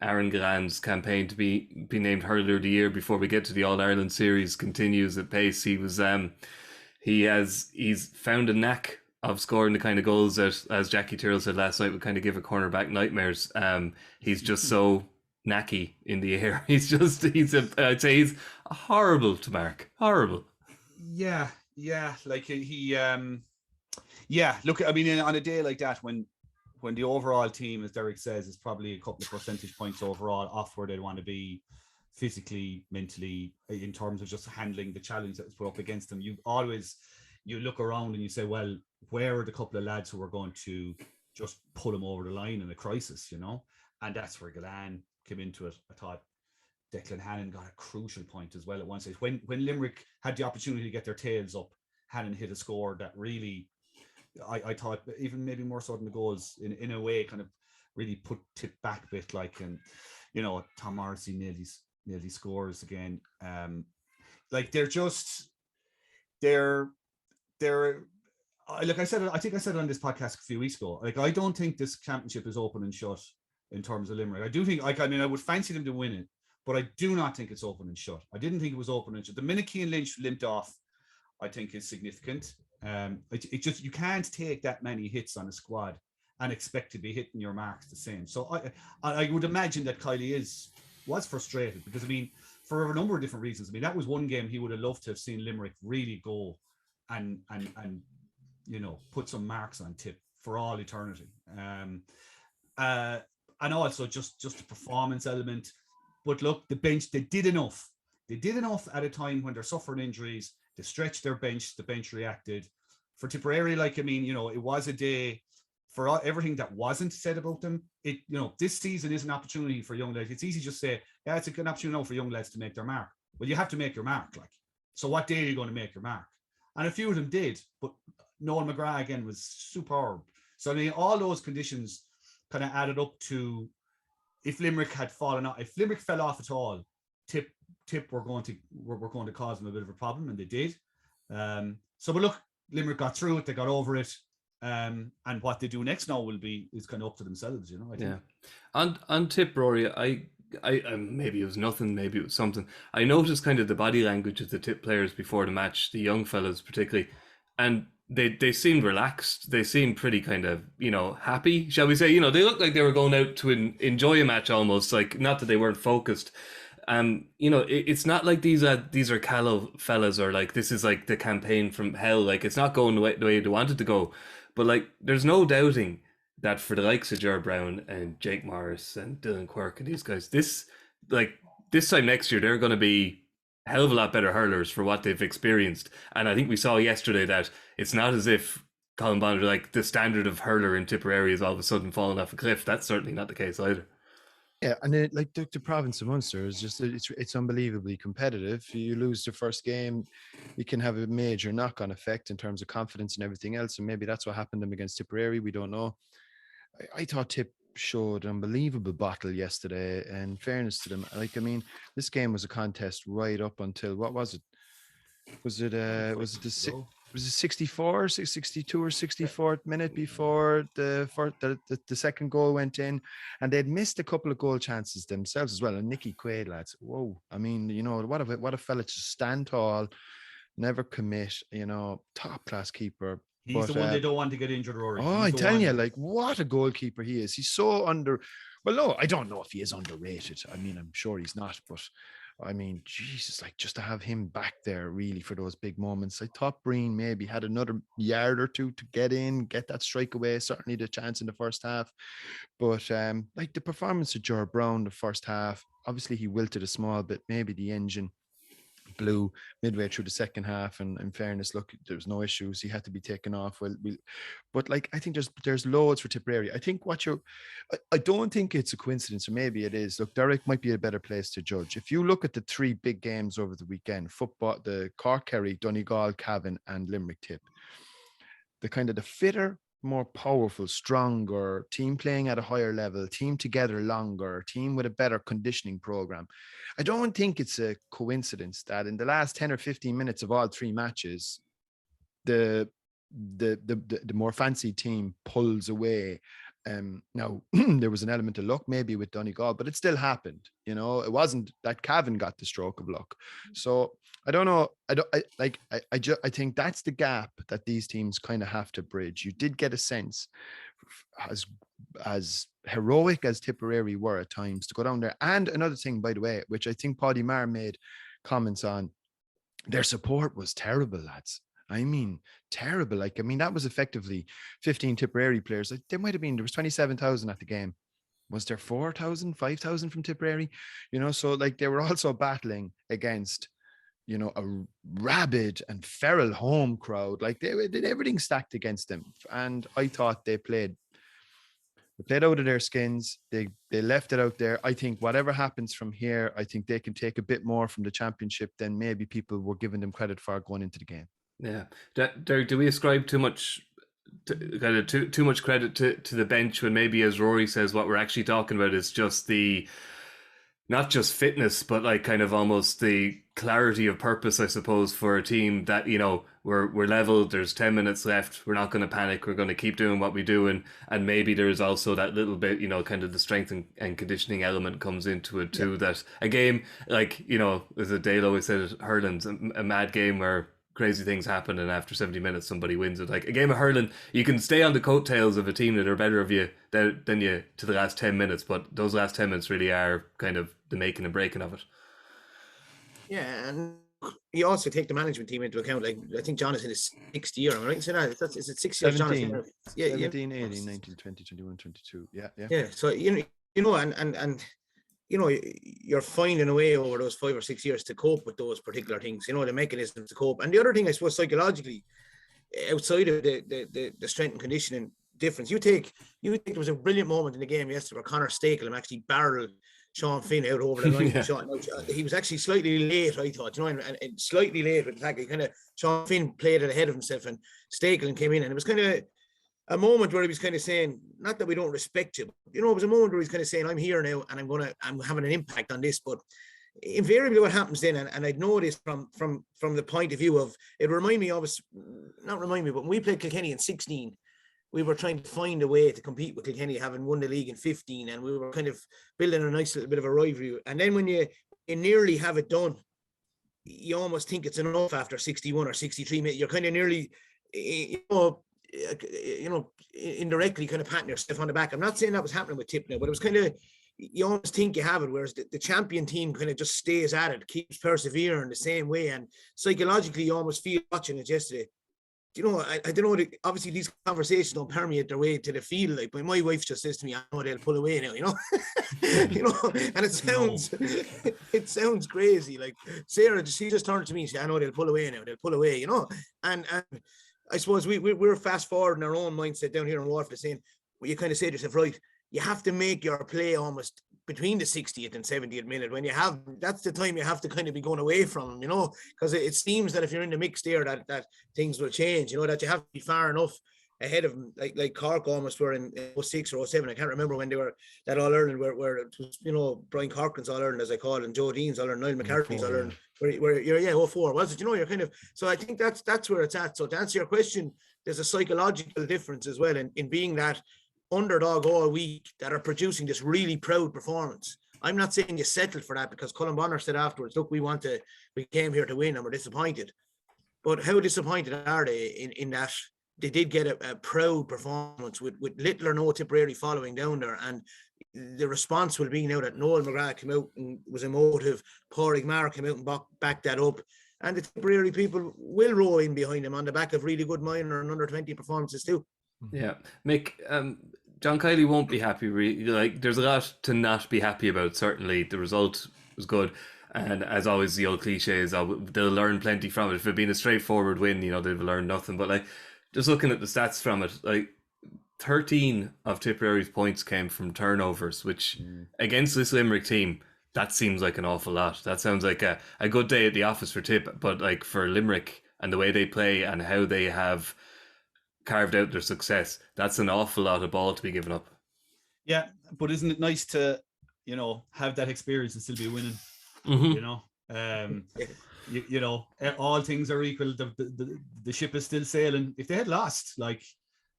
Aaron Gillan's campaign to be named Hurler of the Year before we get to the All-Ireland series continues at pace. He's found a knack of scoring the kind of goals that, as Jackie Tyrrell said last night, would kind of give a cornerback nightmares. He's just so knacky in the air. I'd say he's horrible to mark. Horrible. Yeah. Like look, I mean, on a day like that, when the overall team, as Derek says, is probably a couple of percentage points overall off where they want to be physically, mentally, in terms of just handling the challenge that was put up against them, you look around and you say, well, where are the couple of lads who are going to just pull them over the line in a crisis, And that's where Gillan came into it. I thought Declan Hannon got a crucial point as well at one stage. When Limerick had the opportunity to get their tails up, Hannon hit a score that really, I thought, even maybe more so than the goals, in a way, kind of really put Tip back a bit, like, and, Tom Morrissey nearly scores again. Like, like I said, I think I said it on this podcast a few weeks ago. Like, I don't think this championship is open and shut in terms of Limerick. I do think, I would fancy them to win it, but I do not think it's open and shut. I didn't think it was open and shut. The minute Cian Lynch limped off, I think is significant. You can't take that many hits on a squad and expect to be hitting your marks the same. So I would imagine that Kiley was frustrated, because, I mean, for a number of different reasons. I mean, that was one game he would have loved to have seen Limerick really go and put some marks on Tip for all eternity. And also just the performance element. But look, the bench, they did enough. They did enough at a time when they're suffering injuries. They stretched their bench. The bench reacted. For Tipperary, it was a day for everything that wasn't said about them. This season is an opportunity for young lads. It's easy to just say, yeah, it's a good opportunity for young lads to make their mark. Well, you have to make your mark. So what day are you going to make your mark? And a few of them did, but Noel McGrath again was superb. So, I mean, all those conditions kind of added up to, if Limerick had fallen off, if Limerick fell off at all, Tip were going to cause them a bit of a problem, and they did. But look, Limerick got through it, they got over it. And what they do next now is kind of up to themselves, I think. Yeah. On Tip, Rory, maybe it was nothing, maybe it was something. I noticed kind of the body language of the Tip players before the match, the young fellas particularly, and they seemed relaxed. They seemed pretty kind of, happy, shall we say. They looked like they were going out to enjoy a match almost, like, not that they weren't focused. It's not like these are callow fellas, or like this is like the campaign from hell. Like, it's not going the way they wanted to go. But like, there's no doubting that for the likes of Ger Brown and Jake Morris and Dylan Quirk and these guys, this time next year, they're going to be a hell of a lot better hurlers for what they've experienced. And I think we saw yesterday that it's not as if Colin Bonner, like, the standard of hurler in Tipperary is all of a sudden falling off a cliff. That's certainly not the case either. Yeah, and it, like the province of Munster is just it's unbelievably competitive. You lose the first game, you can have a major knock-on effect in terms of confidence and everything else. And maybe that's what happened to them against Tipperary. We don't know. I thought Tip showed an unbelievable battle yesterday. And fairness to them, like, I mean, this game was a contest right up until, what was it? Was it the 64, 62 or 64th minute before the second goal went in, and they'd missed a couple of goal chances themselves as well. And Nicky Quaid, lads, whoa! I mean, what a fella to stand tall, never commit. Top class keeper. He's the one they don't want to get injured, Rory. Oh, I'm telling you, like, what a goalkeeper he is. He's so well, no, I don't know if he is underrated. I mean, I'm sure he's not, but I mean, Jesus, like, just to have him back there really for those big moments. I thought Breen maybe had another yard or two to get that strike away. Certainly the chance in the first half. But like the performance of Ger Brown the first half, obviously he wilted a small bit. Maybe the engine blew midway through the second half, and in fairness, look, there was no issues. He had to be taken off. But like, I think there's loads for Tipperary. I think I don't think it's a coincidence, or maybe it is. Look, Derek might be a better place to judge. If you look at the three big games over the weekend, football, the Cork, Kerry, Donegal, Cavan, and Limerick Tip, the kind of the fitter, more powerful, stronger team playing at a higher level, team together longer, team with a better conditioning program. I don't think it's a coincidence that in the last 10 or 15 minutes of all three matches, the more fancy team pulls away. Now there was an element of luck maybe with Donegal, but it still happened. It wasn't that Cavan got the stroke of luck. So I don't know. I think that's the gap that these teams kind of have to bridge. You did get a sense, as heroic as Tipperary were at times, to go down there. And another thing, by the way, which I think Paddy Maher made comments on, their support was terrible, lads. I mean, terrible. Like, I mean, that was effectively 15 Tipperary players. Like, there was 27,000 at the game. Was there 4,000, 5,000 from Tipperary? So like, they were also battling against, a rabid and feral home crowd. Like, they did everything stacked against them. And I thought they played out of their skins. They left it out there. I think whatever happens from here, I think they can take a bit more from the championship than maybe people were giving them credit for going into the game. Yeah. Do we ascribe too much too much credit to the bench, when maybe, as Rory says, what we're actually talking about is just not just fitness, but like kind of almost the clarity of purpose, I suppose, for a team that, we're level, there's 10 minutes left, we're not going to panic, we're going to keep doing what we do. And maybe there is also that little bit, kind of the strength and conditioning element comes into it too. Yeah. That a game, like, as Dale always said, hurling's a mad game where crazy things happen, and after 70 minutes somebody wins it. Like a game of hurling, you can stay on the coattails of a team that are better of you than you to the last 10 minutes, but those last 10 minutes really are kind of the making and breaking of it. Yeah, and you also take the management team into account. Like, I think Jonathan is 6th year, am I right in saying that? Is it 6 years, 17, Jonathan? Yeah, 17, 18, 19, 20, 21, 22. Yeah. Yeah, so, and you're finding a way over those 5 or 6 years to cope with those particular things, the mechanisms to cope. And the other thing, I suppose, psychologically, outside of the strength and conditioning difference, you think there was a brilliant moment in the game yesterday where Conor Stakelham actually barreled Sean Finn out over the line. Yeah. He was actually slightly late, I thought, and slightly late with the fact that Sean Finn played it ahead of himself, and Stakelham came in, and it was kind of a moment where he was kind of saying, not that we don't respect you, but, it was a moment where he's kind of saying, I'm here now and I'm having an impact on this. But invariably what happens then, and I'd know this from the point of view of, it remind me of, not remind me, but when we played Kilkenny in 16, we were trying to find a way to compete with Kilkenny, having won the league in 15, and we were kind of building a nice little bit of a rivalry. And then when you nearly have it done, you almost think it's enough after 61 or 63 minutes. You're kind of nearly, indirectly kind of patting yourself on the back. I'm not saying that was happening with Tip now, but it was kind of, you almost think you have it, whereas the champion team kind of just stays at it, keeps persevering the same way. And psychologically, you almost feel watching it yesterday. I don't know, obviously these conversations don't permeate their way to the field, like, but my wife just says to me, I know they'll pull away now, and it sounds crazy. Like Sarah, she just turned to me and said, I know they'll pull away now, and I suppose we're fast forward in our own mindset down here in Waterford, saying, well, you kind of say to yourself, right, you have to make your play almost between the 60th and 70th minute. When that's the time you have to kind of be going away from them, because it seems that if you're in the mix there, that things will change, that you have to be far enough ahead of them, like Cork almost were in 06 or 07. I can't remember when they were that All-Ireland where it was, Brian Corcoran's All-Ireland, as I call it, and Joe Dean's All-Ireland, Niall McCarthy's All-Ireland, where you're 04, was it? You're kind of, so I think that's where it's at. So to answer your question, there's a psychological difference as well in being that underdog all week that are producing this really proud performance. I'm not saying you settled for that, because Colin Bonner said afterwards, look, we came here to win and we're disappointed. But how disappointed are they in that they did get a proud performance with little or no Tipperary following down there? And the response will be now that Noel McGrath came out and was emotive, Pádraig Maher came out and backed that up, and the Tipperary people will row in behind him on the back of really good minor and under 20 performances too. Yeah, Mick, John Kiley won't be happy. Like, there's a lot to not be happy about. Certainly, the result was good, and as always, the old cliche is they'll learn plenty from it. If it had been a straightforward win, they've learned nothing. But like, just looking at the stats from it, like 13 of Tipperary's points came from turnovers, which against this Limerick team, that seems like an awful lot. That sounds like a good day at the office for Tip, but like for Limerick and the way they play and how they have carved out their success, that's an awful lot of ball to be given up. Yeah, but isn't it nice to have that experience and still be winning? All things are equal, the ship is still sailing. If they had lost, it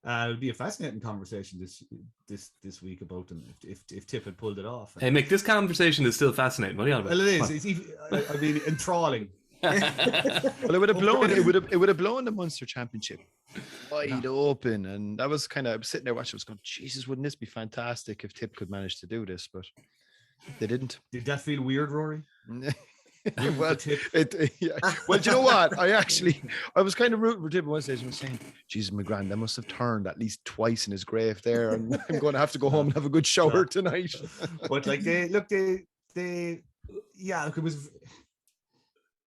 would be a fascinating conversation this week about them if Tip had pulled it off. Hey Mick, this conversation is still fascinating. What are you on about? Well, it is. It's even, enthralling. Well, it would have blown the Munster Championship wide open, and I was sitting there watching. I was going, Jesus, wouldn't this be fantastic if Tip could manage to do this? But they didn't. Did that feel weird, Rory? Well, do you know what? I was kind of rooting for Tip at one stage. I was saying, Jesus, McGrath, they must have turned at least twice in his grave there, and I'm going to have to go home and have a good shower tonight. But it was.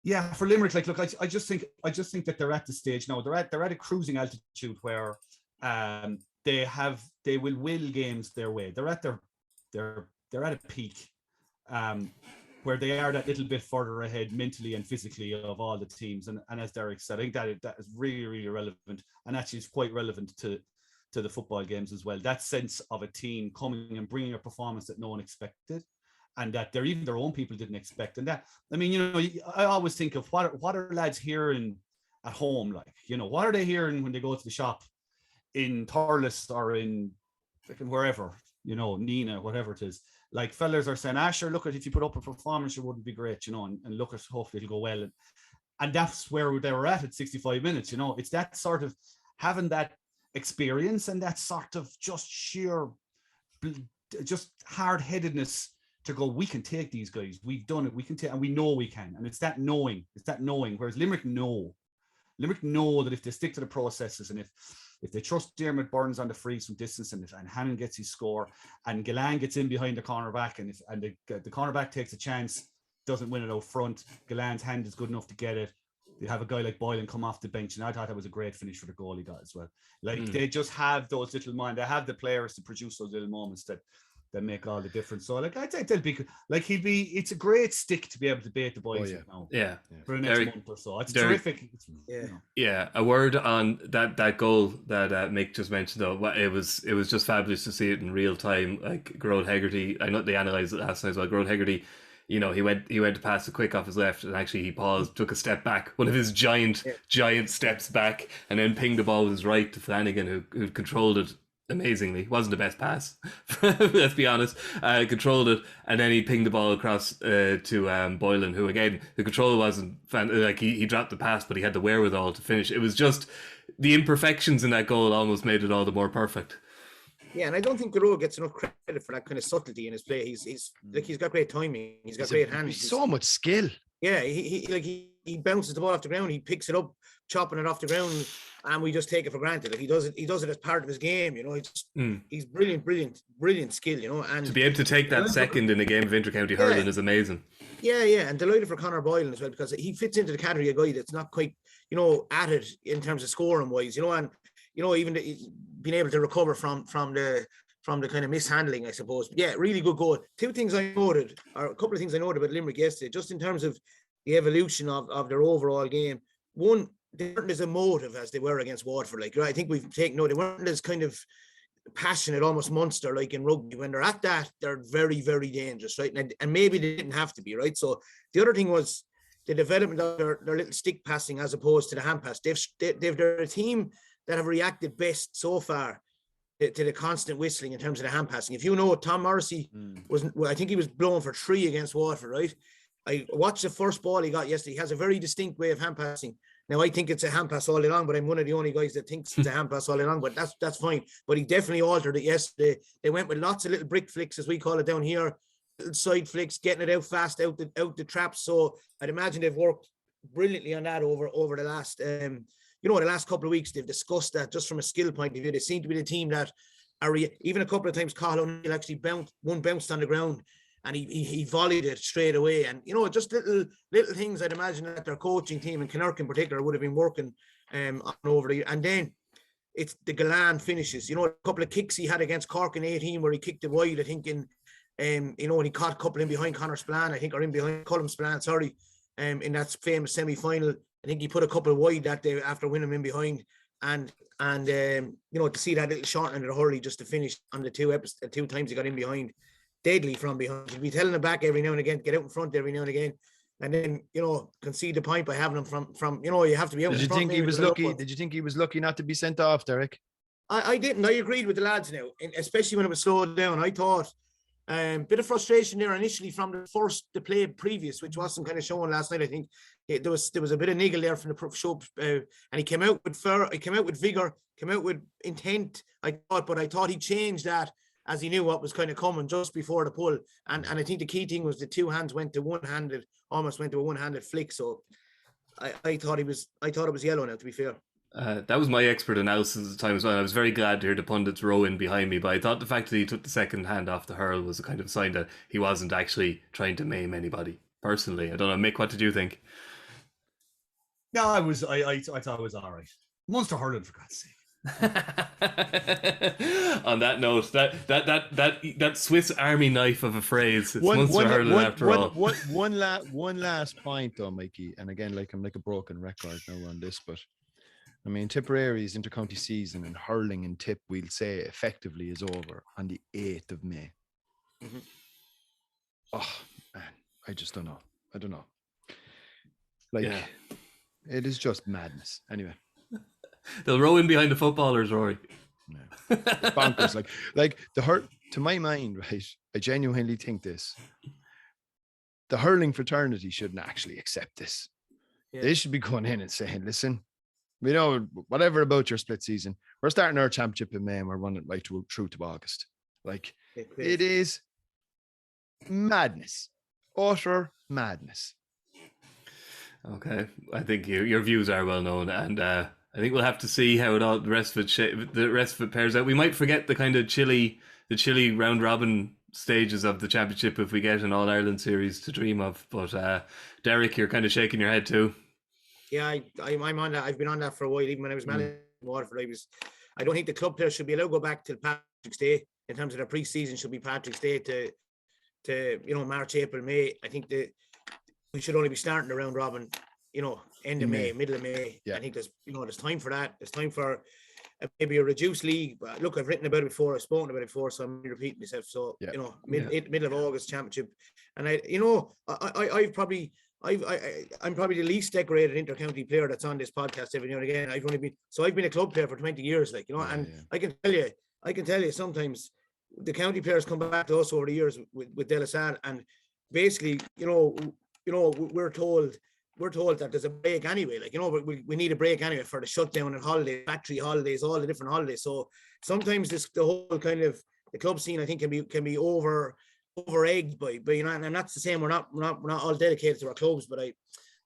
Yeah, for Limerick, I just think that they're at the stage now. They're at a cruising altitude where they will will games their way. They're at a peak, where they are that little bit further ahead mentally and physically of all the teams. And as Derek said, I think that is really, really relevant, and actually is quite relevant to the football games as well. That sense of a team coming and bringing a performance that no one expected, and that even their own people didn't expect. And that, I always think of what are lads hearing at home, what are they hearing when they go to the shop in Thurles or in wherever, Nina, whatever it is. Like, fellas are saying, sure, look, if you put up a performance, it wouldn't be great, and look at, hopefully it'll go well. And that's where they were at 65 minutes, It's that sort of having that experience and that sort of just sheer, just hard-headedness to go, we can take these guys. We've done it. We can take, and we know we can. And it's that knowing. Whereas Limerick know that if they stick to the processes, and if they trust Dermot Burns on the frees from distance, and Hannon gets his score, and Gillan gets in behind the cornerback, and the cornerback takes a chance, doesn't win it out front, Gillan's hand is good enough to get it. They have a guy like Boylan come off the bench, and I thought that was a great finish for the goal he got as well. They just have those little they have the players to produce those little moments that make all the difference. So I think they'll be it's a great stick to be able to bait the boys now. Yeah. For the next month or so. It's terrific. Yeah. A word on that goal that Mick just mentioned though. It was just fabulous to see it in real time. Like Gerard Hegarty, I know they analysed it last night as well. Gerard Hegarty you know, he went to pass a quick off his left, and actually he paused, took a step back, one of his giant steps back, and then pinged the ball with his right to Flanagan, who controlled it amazingly. Wasn't the best pass, let's be honest. Controlled it, and then he pinged the ball across to Boylan, who again, the control wasn't like he dropped the pass, but he had the wherewithal to finish. It was just the imperfections in that goal almost made it all the more perfect. Yeah, and I don't think Garo gets enough credit for that kind of subtlety in his play. He's got great timing. He's got great hands. He's so much skill. Yeah, he bounces the ball off the ground. He picks it up, chopping it off the ground, and we just take it for granted. Like he does it as part of his game. You know, he's brilliant skill. You know, and to be able to take that second in a game of intercounty hurling is amazing. Yeah, and delighted for Conor Boylan as well, because he fits into the category of guy that's not quite, you know, at it in terms of scoring wise. You know, and you know, even being able to recover from the kind of mishandling, I suppose. But yeah, really good goal. A couple of things I noted about Limerick yesterday, just in terms of the evolution of their overall game. One, they weren't as emotive as they were against Waterford. Like, I think we've taken note, they weren't as kind of passionate, almost monster like in rugby. When they're at that, they're very, very dangerous, right? And maybe they didn't have to be, right? So the other thing was the development of their little stick passing as opposed to the hand pass. They're a team that have reacted best so far to the constant whistling in terms of the hand passing. If you know, Tom Morrissey I think he was blown for 3 against Waterford, right? I watched the first ball he got yesterday. He has a very distinct way of hand passing. Now, I think it's a hand pass all day long, but I'm one of the only guys that thinks it's a hand pass all day long, but that's fine. But he definitely altered it yesterday. They went with lots of little brick flicks, as we call it down here, little side flicks, getting it out fast, out the traps. So I'd imagine they've worked brilliantly on that over the last the last couple of weeks. They've discussed that just from a skill point of view. They seem to be the team that are even a couple of times Cathal O'Neill actually bounced on the ground and he volleyed it straight away. And, you know, just little things I'd imagine that their coaching team in Connacht in particular would have been working on over the year. And then it's the Galan finishes. You know, a couple of kicks he had against Cork in 18 where he kicked it wide, I think, and he caught a couple in behind Conor Spillane, I think, or in behind Colm Spillane, sorry, in that famous semi-final. I think he put a couple wide that day after winning him in behind, and to see that little shortening of the hurley just to finish on the two times he got in behind, deadly from behind. He'd be telling him back every now and again, get out in front every now and again, and then concede the point by having him from you have to be out. Did you think he was lucky? Did you think he was lucky not to be sent off, Derek? I didn't. I agreed with the lads now, especially when it was slowed down. I thought. Bit of frustration there initially from the play previous, which wasn't kind of shown last night. I think there was a bit of niggle there from the show, and he came out with vigor, came out with intent. I thought he changed that as he knew what was kind of coming just before the pull. And I think the key thing was the two hands went to one-handed, almost went to a one-handed flick. So I thought it was yellow now, to be fair. That was my expert analysis at the time as well. I was very glad to hear the pundits row in behind me, but I thought the fact that he took the second hand off the hurl was a kind of sign that he wasn't actually trying to maim anybody. Personally, I don't know, Mick, what did you think? No, I thought it was all right. Munster hurling, for God's sake. On that note, that Swiss Army knife of a phrase. It's Munster hurling after all. One last point though, Mikey. And again, I'm like a broken record now on this, but I mean, Tipperary's intercounty season and hurling and Tip, we'll say, effectively is over on the 8th of May. Mm-hmm. Oh, man, I just don't know. I don't know. It is just madness. Anyway. They'll row in behind the footballers, Rory. No. It's bonkers. like the hurt, to my mind, right, I genuinely think this. The hurling fraternity shouldn't actually accept this. Yeah. They should be going in and saying, listen, we know whatever about your split season. We're starting our championship in May and we're running right through to August. It is madness, utter madness. Okay, I think your views are well known, and I think we'll have to see how the rest of it pairs out. We might forget the kind of chilly round robin stages of the championship if we get an All Ireland series to dream of. But Derek, you're kind of shaking your head too. Yeah, I'm on that. I've been on that for a while. Even when I was managing Waterford, I don't think the club players should be allowed to go back till Patrick's Day in terms of their pre-season. Should be Patrick's Day to March, April, May. I think we should only be starting the round robin, end of May, middle of May. Yeah. I think there's time for that. There's time for maybe a reduced league. But look, I've written about it before, I've spoken about it before, so I'm repeating myself. So Yeah. you know, middle of August championship, and I'm probably the least decorated inter-county player that's on this podcast every now and again. I've been a club player for 20 years, like, you know, I can tell you sometimes the county players come back to us over the years with De La Salle, and basically, you know, we're told that there's a break anyway. Like, you know, we need a break anyway for the shutdown and holidays, factory holidays, all the different holidays. So sometimes the whole kind of the club scene, I think, can be over egged by you know, and that's the same. We're not all dedicated to our clubs, but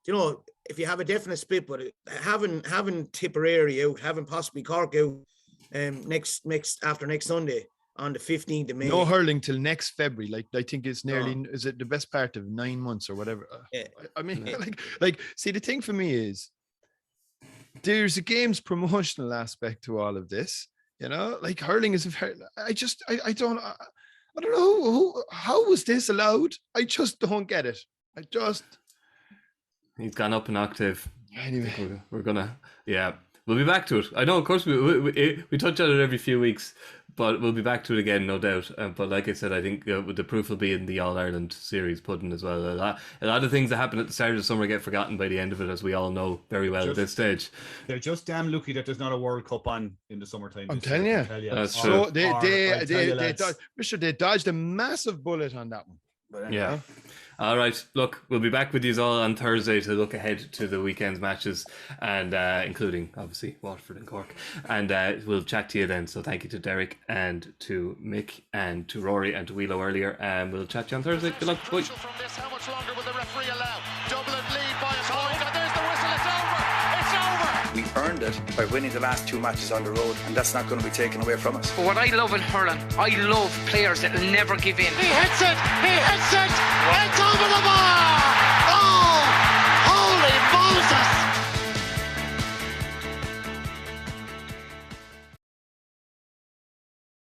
you know, if you have a definite split, but having Tipperary out, having possibly Cork out, after next Sunday on the 15th of May. No hurling till next February. Like, I think it's nearly, is it the best part of 9 months or whatever? Yeah. I mean, like, see, the thing for me is there's a game's promotional aspect to all of this, you know, like hurling is, I don't know how was this allowed? I just don't get it. He's gone up an octave. Anyway, we're gonna, we'll be back to it. I know, of course, we touch on it every few weeks, but we'll be back to it again, no doubt. But like I said, I think the proof will be in the All-Ireland series pudding as well. A lot of things that happen at the start of the summer get forgotten by the end of it, as we all know very well at this stage. They're just damn lucky that there's not a World Cup on in the summertime. I'm telling you. That's true. So they dodged a massive bullet on that one. But Yeah. All right. Look, we'll be back with you all on Thursday to look ahead to the weekend's matches, and including obviously Waterford and Cork. And we'll chat to you then. So thank you to Derek and to Mick and to Rory and to Whelo earlier. And we'll chat to you on Thursday. Good luck. Bye. From this, how much longer will the referee allow? Dublin lead by a point, and there's the whistle. It's over. It's over. We earned it by winning the last 2 matches on the road, and that's not going to be taken away from us. But what I love in hurling, I love players that will never give in. He hits it. It's